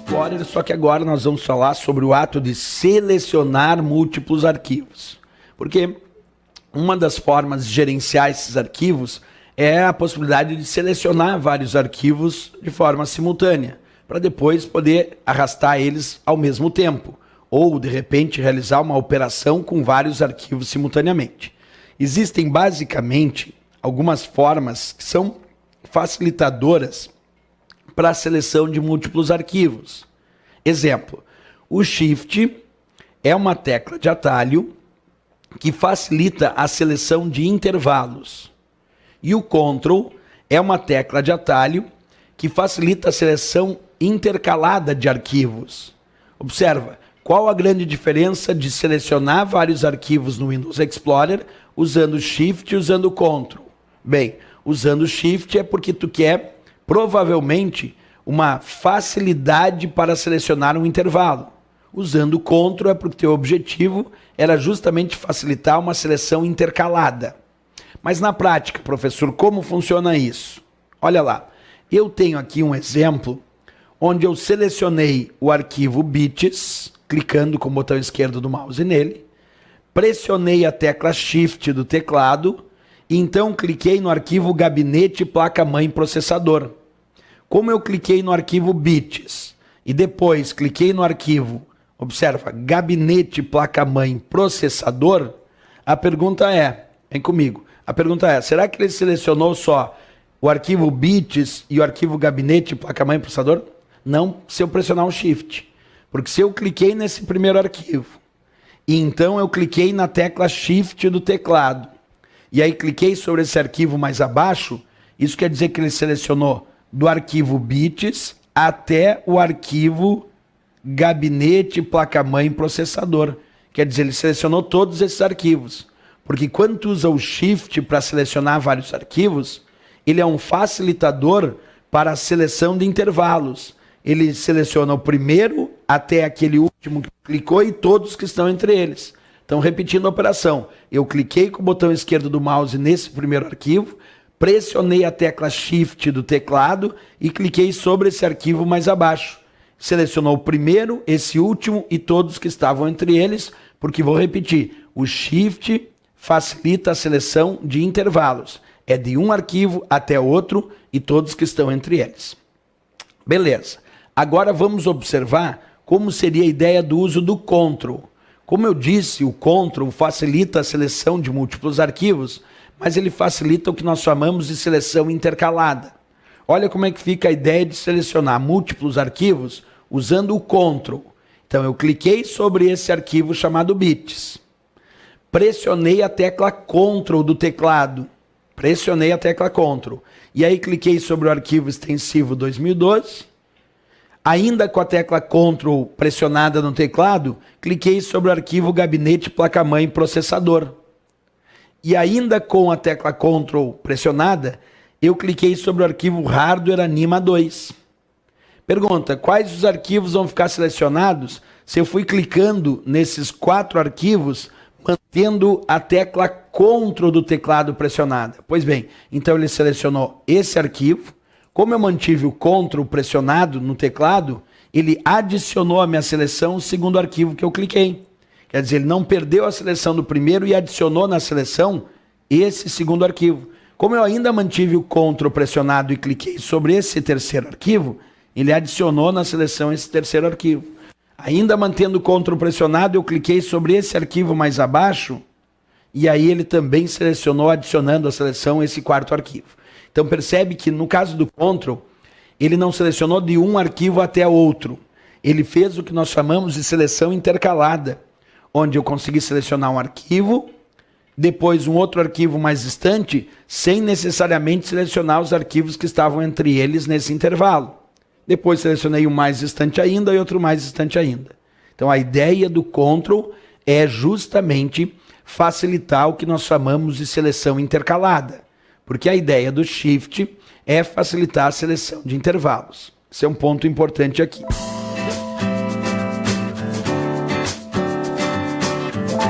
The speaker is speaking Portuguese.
Explorer, só que agora nós vamos falar sobre o ato de selecionar múltiplos arquivos. Porque uma das formas de gerenciar esses arquivos é a possibilidade de selecionar vários arquivos de forma simultânea, para depois poder arrastar eles ao mesmo tempo, ou de repente realizar uma operação com vários arquivos simultaneamente. Existem basicamente algumas formas que são facilitadoras para a seleção de múltiplos arquivos. Exemplo, o Shift é uma tecla de atalho que facilita a seleção de intervalos. E o Ctrl é uma tecla de atalho que facilita a seleção intercalada de arquivos. Observa, qual a grande diferença de selecionar vários arquivos no Windows Explorer usando o Shift e usando o Ctrl? Bem, usando o Shift é porque tu quer, provavelmente, uma facilidade para selecionar um intervalo. Usando o Ctrl é porque o teu objetivo era justamente facilitar uma seleção intercalada. Mas na prática, professor, como funciona isso? Olha lá, eu tenho aqui um exemplo onde eu selecionei o arquivo bits, clicando com o botão esquerdo do mouse nele, pressionei a tecla Shift do teclado e então cliquei no arquivo gabinete placa-mãe processador. Como eu cliquei no arquivo bits e depois cliquei no arquivo, observa, gabinete placa-mãe processador, a pergunta é, vem comigo, a pergunta é, será que ele selecionou só o arquivo bits e o arquivo gabinete placa-mãe processador? Não, se eu pressionar o Shift. Porque se eu cliquei nesse primeiro arquivo, e então eu cliquei na tecla Shift do teclado, e aí cliquei sobre esse arquivo mais abaixo, isso quer dizer que ele selecionou do arquivo bits até o arquivo gabinete placa-mãe processador. Quer dizer, ele selecionou todos esses arquivos. Porque quando tu usa o Shift para selecionar vários arquivos, ele é um facilitador para a seleção de intervalos. Ele seleciona o primeiro até aquele último que clicou e todos que estão entre eles. Então, repetindo a operação, eu cliquei com o botão esquerdo do mouse nesse primeiro arquivo, pressionei a tecla Shift do teclado e cliquei sobre esse arquivo mais abaixo. Selecionou o primeiro, esse último e todos que estavam entre eles, porque vou repetir, o Shift facilita a seleção de intervalos. É de um arquivo até outro e todos que estão entre eles. Beleza. Agora vamos observar como seria a ideia do uso do Ctrl. Como eu disse, o Ctrl facilita a seleção de múltiplos arquivos, mas ele facilita o que nós chamamos de seleção intercalada. Olha como é que fica a ideia de selecionar múltiplos arquivos usando o Ctrl. Então eu cliquei sobre esse arquivo chamado bits. Pressionei a tecla Ctrl do teclado. Pressionei a tecla Ctrl. E aí cliquei sobre o arquivo extensivo 2012. Ainda com a tecla Ctrl pressionada no teclado, cliquei sobre o arquivo gabinete placa-mãe processador. E ainda com a tecla Ctrl pressionada, eu cliquei sobre o arquivo hardware anima 2. Pergunta, quais os arquivos vão ficar selecionados se eu fui clicando nesses 4 arquivos, mantendo a tecla Ctrl do teclado pressionada? Pois bem, então ele selecionou esse arquivo. Como eu mantive o Ctrl pressionado no teclado, ele adicionou à minha seleção o segundo arquivo que eu cliquei. Quer dizer, ele não perdeu a seleção do primeiro e adicionou na seleção esse segundo arquivo. Como eu ainda mantive o Ctrl pressionado e cliquei sobre esse terceiro arquivo, ele adicionou na seleção esse terceiro arquivo. Ainda mantendo o Ctrl pressionado, eu cliquei sobre esse arquivo mais abaixo, e aí ele também selecionou, adicionando à seleção esse quarto arquivo. Então percebe que no caso do Ctrl, ele não selecionou de um arquivo até outro. Ele fez o que nós chamamos de seleção intercalada, onde eu consegui selecionar um arquivo, depois um outro arquivo mais distante, sem necessariamente selecionar os arquivos que estavam entre eles nesse intervalo. Depois selecionei um mais distante ainda e outro mais distante ainda. Então a ideia do Ctrl é justamente facilitar o que nós chamamos de seleção intercalada. Porque a ideia do Shift é facilitar a seleção de intervalos. Esse é um ponto importante aqui.